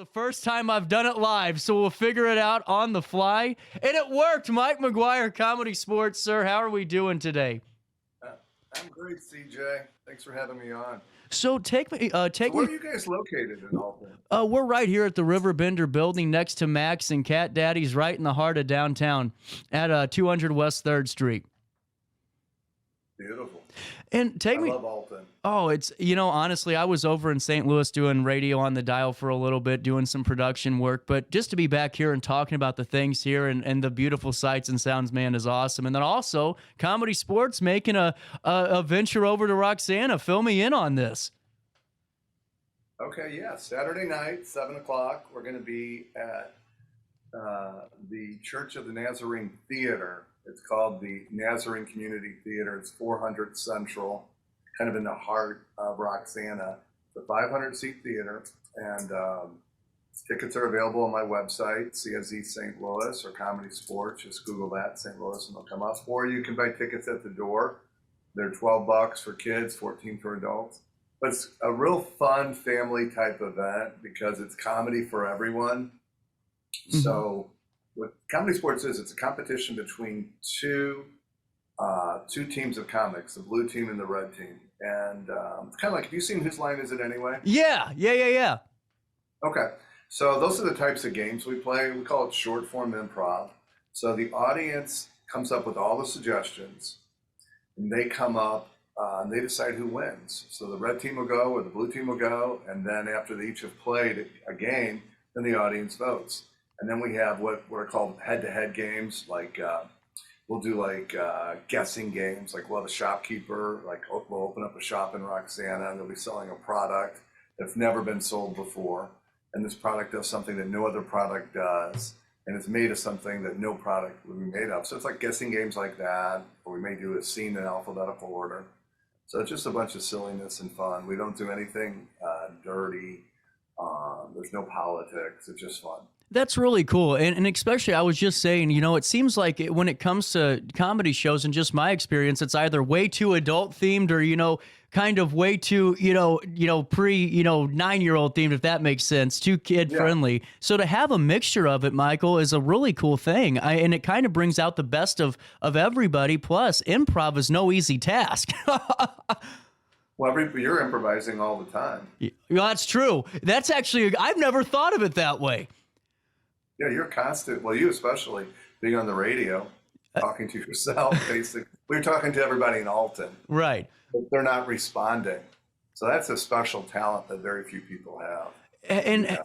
The first time I've done it live, so we'll figure it out on the fly. And it worked. Mike McGuire, ComedySportz, sir. How are we doing today? I'm great, CJ. Thanks for having me on. So where are you guys located in Alton? We're right here at the RiverBender building next to Max and Cat Daddy's, right in the heart of downtown at 200 West 3rd Street. Beautiful. And I love Alton. Oh, it's, honestly, I was over in St. Louis doing radio on the dial for a little bit, doing some production work, but just to be back here and talking about the things here and the beautiful sights and sounds, man, is awesome. And then also ComedySportz making a venture over to Roxana. Fill me in on this. Okay, yeah. Saturday night, 7 o'clock, we're going to be at the Church of the Nazarene Theater. It's called the Nazarene Community Theater. It's 400 Central, kind of in the heart of Roxana. It's a 500-seat theater, and tickets are available on my website, CSE St. Louis or ComedySportz. Just Google that, St. Louis, and they'll come up. Or you can buy tickets at the door. They're $12 for kids, $14 for adults. But it's a real fun family type event because it's comedy for everyone. Mm-hmm. So what ComedySportz is, it's a competition between two teams of comics, the blue team and the red team. And it's kind of like, have you seen Whose Line Is It Anyway? Yeah. Okay. So those are the types of games we play. We call it short form improv. So the audience comes up with all the suggestions, and they come up and they decide who wins. So the red team will go or the blue team will go, and then after they each have played a game, then the audience votes. And then we have what are called head-to-head games, like we'll do like guessing games, like we'll have a shopkeeper, like we'll open up a shop in Roxana, and they'll be selling a product that's never been sold before. And this product does something that no other product does, and it's made of something that no product would be made of. So it's like guessing games like that, or we may do a scene in alphabetical order. So it's just a bunch of silliness and fun. We don't do anything dirty. There's no politics. It's just fun. That's really cool. And especially, I was just saying, it seems like when it comes to comedy shows, and just my experience, it's either way too adult themed or, kind of way too, pre, 9-year-old themed, if that makes sense, too kid friendly. Yeah. So to have a mixture of it, Michael, is a really cool thing. And it kind of brings out the best of everybody. Plus, improv is no easy task. Well, you're improvising all the time. Yeah, that's true. That's actually, I've never thought of it that way. Yeah, you're constant. Well, you especially being on the radio, talking to yourself, basically. We're talking to everybody in Alton. Right. But they're not responding. So that's a special talent that very few people have. And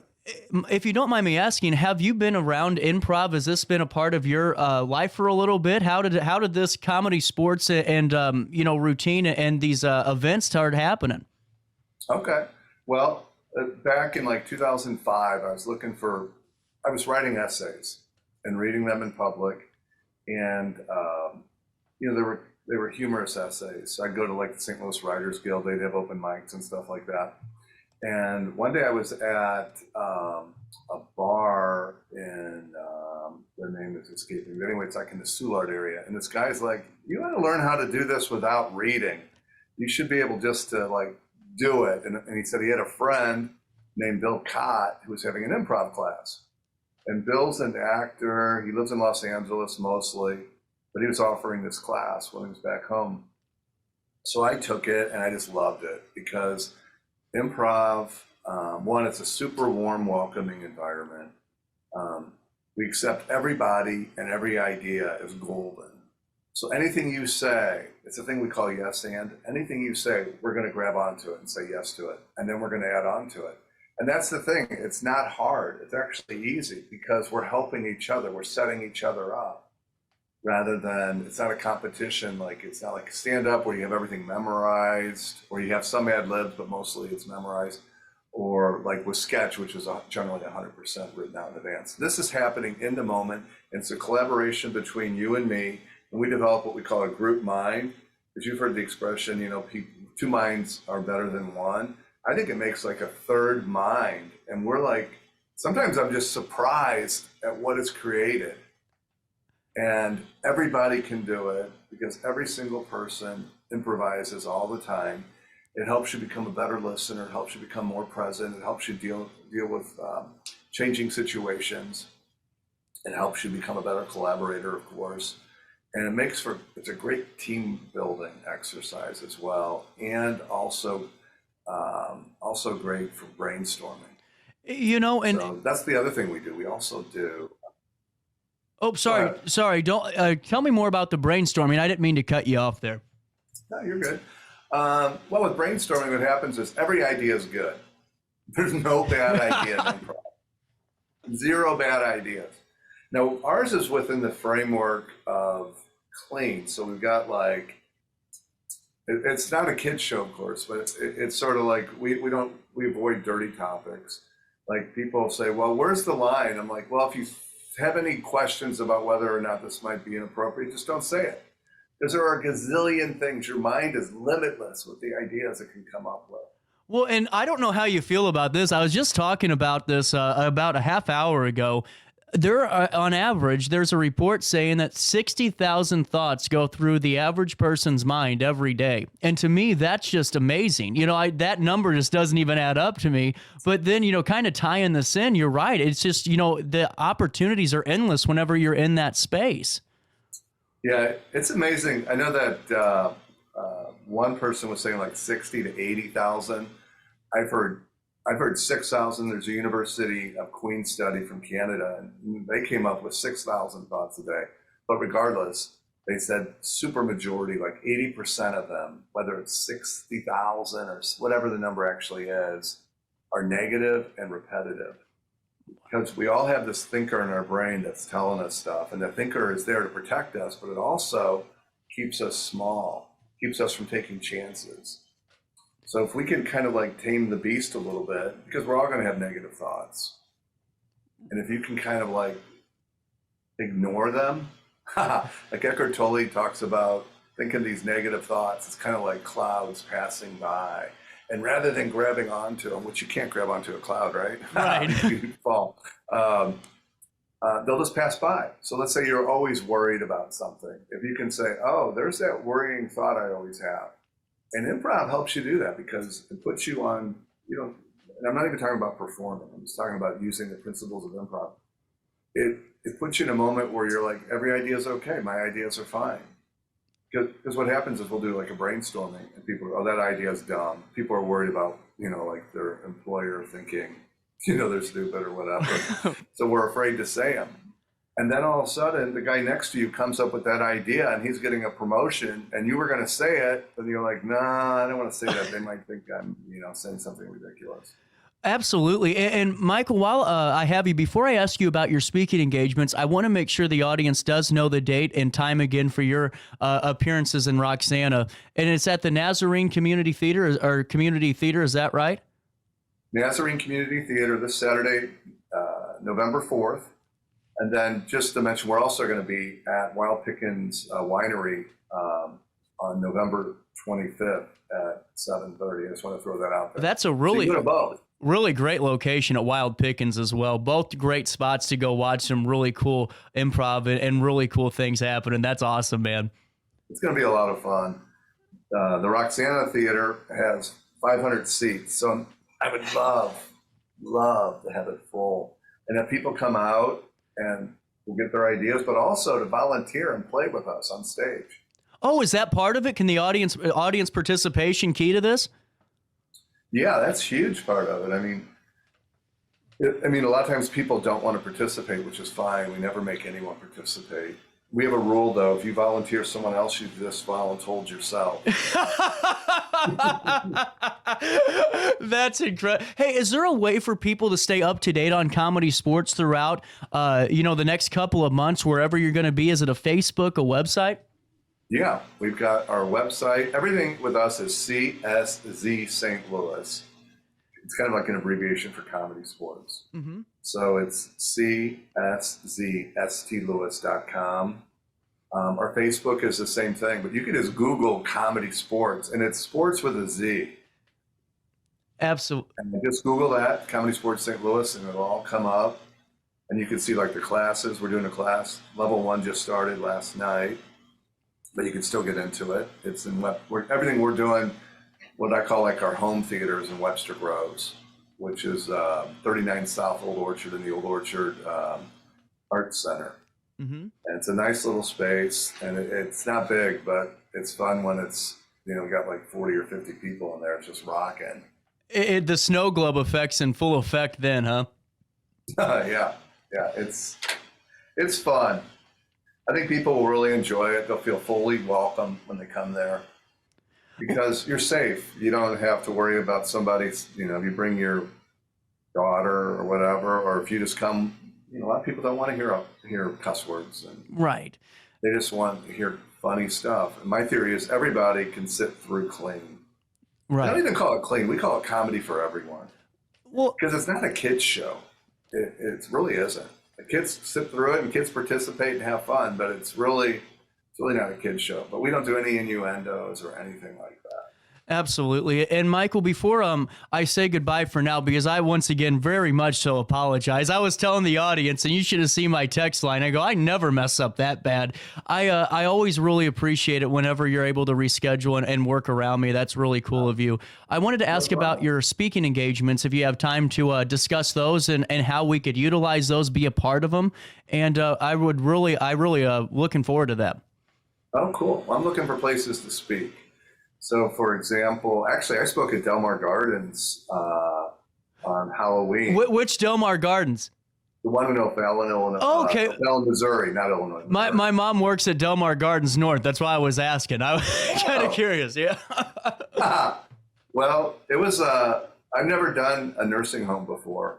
if you don't mind me asking, have you been around improv? Has this been a part of your life for a little bit? How did this ComedySportz and routine and these events start happening? Okay. Well, back in like 2005, I was writing essays and reading them in public, and they were humorous essays. So I'd go to like the St. Louis Writers Guild. They'd have open mics and stuff like that. And one day I was at a bar in their name is escaping. But anyway, it's like in the Soulard area, and this guy's like, "You want to learn how to do this without reading. You should be able just to like do it." And he said he had a friend named Bill Cott who was having an improv class. And Bill's an actor. He lives in Los Angeles mostly, but he was offering this class when he was back home. So I took it, and I just loved it because improv, one, it's a super warm, welcoming environment. We accept everybody, and every idea is golden. So anything you say, it's a thing we call yes and. Anything you say, we're going to grab onto it and say yes to it, and then we're going to add on to it. And that's the thing. It's not hard. It's actually easy because we're helping each other. We're setting each other up rather than, it's not a competition. Like, it's not like stand up where you have everything memorized, or you have some ad libs, but mostly it's memorized, or like with sketch, which is generally 100% written out in advance. This is happening in the moment. It's a collaboration between you and me, and we develop what we call a group mind. As you've heard the expression, two minds are better than one. I think it makes like a third mind. And we're like, sometimes I'm just surprised at what is created. And everybody can do it because every single person improvises all the time. It helps you become a better listener. It helps you become more present. It helps you deal with changing situations. It helps you become a better collaborator, of course. And it's a great team building exercise as well, and also great for brainstorming. And so that's the other thing we do. We also do. Oh, sorry. Don't tell me more about the brainstorming. I didn't mean to cut you off there. No, you're good. Well, with brainstorming, what happens is every idea is good. There's no bad idea in improv. Zero bad ideas. Now, ours is within the framework of clean. So we've got it's not a kid's show, of course, but it's sort of like we avoid dirty topics. Like people say, well, where's the line? I'm like, well, if you have any questions about whether or not this might be inappropriate, just don't say it. Because there are a gazillion things. Your mind is limitless with the ideas it can come up with. Well, and I don't know how you feel about this. I was just talking about this about a half hour ago. On average, there's a report saying that 60,000 thoughts go through the average person's mind every day. And to me, that's just amazing. That number just doesn't even add up to me. But then, kind of tying this in, you're right. It's just, the opportunities are endless whenever you're in that space. Yeah, it's amazing. I know that one person was saying like 60 to 80,000. I've heard 6,000. There's a University of Queens study from Canada, and they came up with 6,000 thoughts a day. But regardless, they said super majority, like 80% of them, whether it's 60,000 or whatever the number actually is, are negative and repetitive. Because we all have this thinker in our brain that's telling us stuff, and the thinker is there to protect us, but it also keeps us small, keeps us from taking chances. So if we can kind of tame the beast a little bit, because we're all going to have negative thoughts, and if you can kind of ignore them, like Eckhart Tolle talks about thinking these negative thoughts, it's kind of like clouds passing by. And rather than grabbing onto them, which you can't grab onto a cloud, right? Right. You fall. They'll just pass by. So let's say you're always worried about something. If you can say, oh, there's that worrying thought I always have. And improv helps you do that because it puts you on, and I'm not even talking about performing. I'm just talking about using the principles of improv. It puts you in a moment where you're like, every idea is okay. My ideas are fine. Because what happens is we'll do a brainstorming and people go, oh, that idea is dumb. People are worried about, their employer thinking, they're stupid or whatever. So we're afraid to say them. And then all of a sudden, the guy next to you comes up with that idea and he's getting a promotion and you were going to say it, but you're like, nah, I don't want to say that. They might think I'm, saying something ridiculous. Absolutely. And Michael, while I have you, before I ask you about your speaking engagements, I want to make sure the audience does know the date and time again for your appearances in Roxana. And it's at the Nazarene Community Theater or Community Theater. Is that right? Nazarene Community Theater this Saturday, November 4th. And then just to mention, we're also going to be at Wild Pickens Winery on November 25th at 7:30. I just want to throw that out there. That's a really great location at Wild Pickens as well. Both great spots to go watch some really cool improv and really cool things happen. And that's awesome, man. It's going to be a lot of fun. The Roxana Theater has 500 seats. So I would love to have it full. And if people come out and will get their ideas, but also to volunteer and play with us on stage. Oh, is that part of it? Can the audience participation key to this? Yeah, that's a huge part of it. I mean, a lot of times people don't want to participate, which is fine. We never make anyone participate. We have a rule, though. If you volunteer someone else, you just voluntold yourself. That's incredible. Hey, is there a way for people to stay up to date on comedy sports throughout, the next couple of months, wherever you're going to be? Is it a Facebook, a website? Yeah, we've got our website. Everything with us is CSZ St. Louis. It's kind of like an abbreviation for ComedySportz. Mm-hmm. So it's CSZSTLouis.com. Our Facebook is the same thing, but you can just Google ComedySportz, and it's sports with a Z. Absolutely. And just Google that, ComedySportz St. Louis, and it'll all come up. And you can see the classes. We're doing a class. Level 1 just started last night, but you can still get into it. It's in everything we're doing. what I call like our home theaters in Webster Groves, which is 39 South Old Orchard in the Old Orchard Arts Center. Mm-hmm. And it's a nice little space, and it's not big, but it's fun when it's, got like 40 or 50 people in there. It's just rocking. The snow globe effect's in full effect then, huh? Yeah, it's fun. I think people will really enjoy it. They'll feel fully welcome when they come there because you're safe. You don't have to worry about somebody's, if you bring your daughter or whatever, or if you just come, a lot of people don't want to hear cuss words. And right. They just want to hear funny stuff. And my theory is everybody can sit through clean. Right. I don't even call it clean. We call it comedy for everyone. Well, because it's not a kid's show. It really isn't. The kids sit through it and kids participate and have fun, but it's really not a kid's show. But we don't do any innuendos or anything like that. Absolutely. And Michael, before I say goodbye for now, because I once again very much so apologize. I was telling the audience, and you should have seen my text line. I go, I never mess up that bad. I always really appreciate it whenever you're able to reschedule and work around me. That's really cool of you. I wanted to ask about your speaking engagements, if you have time to discuss those and how we could utilize those, be a part of them. And I really looking forward to that. Oh, cool. Well, I'm looking for places to speak. So, for example, actually, I spoke at Del Mar Gardens on Halloween. Which Del Mar Gardens? The one in O'Fallon, Illinois. Oh, okay. O'Fallon, Missouri, not Illinois. My mom works at Del Mar Gardens North. That's why I was asking. I was kind of curious. Yeah. Well, it was. I've never done a nursing home before,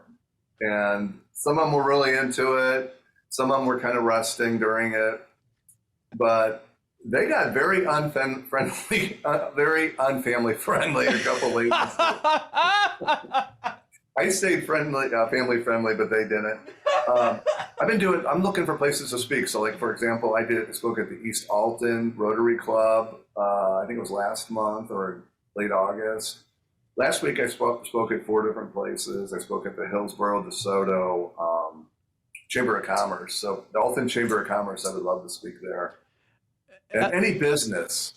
and some of them were really into it. Some of them were kind of resting during it, but they got very unfamily friendly a couple weeks. I stayed friendly, family friendly, but they didn't. I'm looking for places to speak. So, like, for example, I spoke at the East Alton Rotary Club. I think it was last month or late August. Last week, I spoke at 4 different places. I spoke at the Hillsborough, DeSoto Chamber of Commerce. So, the Alton Chamber of Commerce, I would love to speak there. And any business,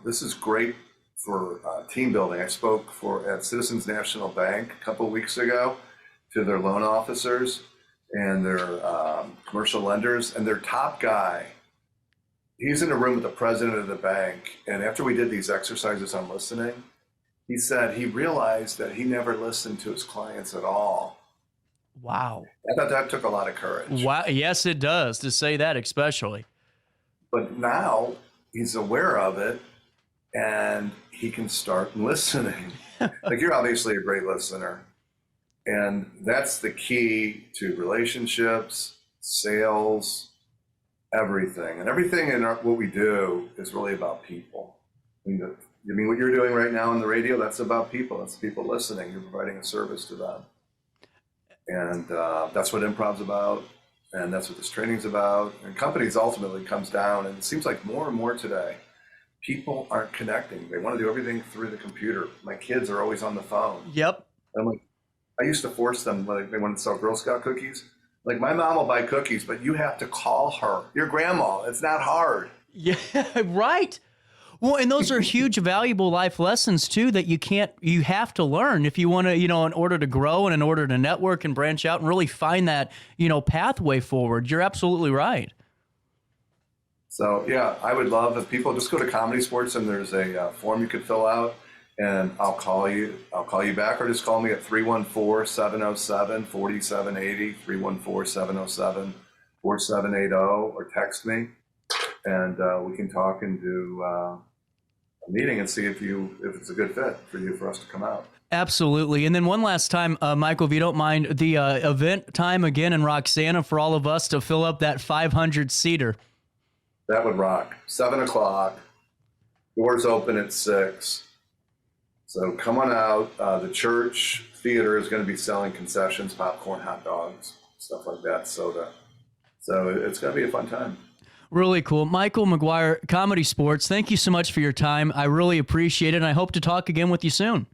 this is great for team building. I spoke at Citizens National Bank a couple of weeks ago to their loan officers and their commercial lenders, and their top guy, he's in a room with the president of the bank. And after we did these exercises on listening, he said he realized that he never listened to his clients at all. Wow. I thought that took a lot of courage. Wow. Yes, it does, to say that especially. But now he's aware of it and he can start listening. Like, you're obviously a great listener. And that's the key to relationships, sales, everything. And everything in what we do is really about people. I mean, what you're doing right now on the radio, that's about people. That's people listening. You're providing a service to them. And that's what improv's about. And that's what this training's about. And companies ultimately comes down, and it seems like more and more today, people aren't connecting. They want to do everything through the computer. My kids are always on the phone. Yep. I'm like, I used to force them when they wanted to sell Girl Scout cookies. Like, my mom will buy cookies, but you have to call her. Your grandma. It's not hard. Yeah, right. Well, and those are huge, valuable life lessons too that you have to learn if you want to, in order to grow and in order to network and branch out and really find that, pathway forward. You're absolutely right. So, yeah, I would love if people just go to ComedySportz, and there's a form you could fill out, and I'll call you back, or just call me at 314-707-4780, 314-707-4780, or text me, and we can talk and do a meeting and see if it's a good fit for us to come out. Absolutely. And then one last time, Michael, if you don't mind, the event time again in Roxana for all of us to fill up that 500-seater. That would rock. 7 o'clock. Doors open at 6. So come on out. The church theater is going to be selling concessions, popcorn, hot dogs, stuff like that, soda. So it's going to be a fun time. Really cool. Michael McGuire, ComedySportz, thank you so much for your time. I really appreciate it, and I hope to talk again with you soon.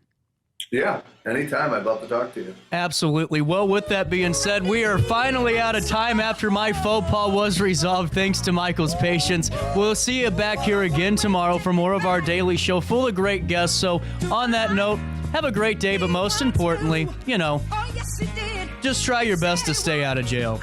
Yeah, anytime. I'd love to talk to you. Absolutely. Well, with that being said, we are finally out of time after my faux pas was resolved thanks to Michael's patience. We'll see you back here again tomorrow for more of our daily show full of great guests. So on that note, have a great day, but most importantly, just try your best to stay out of jail.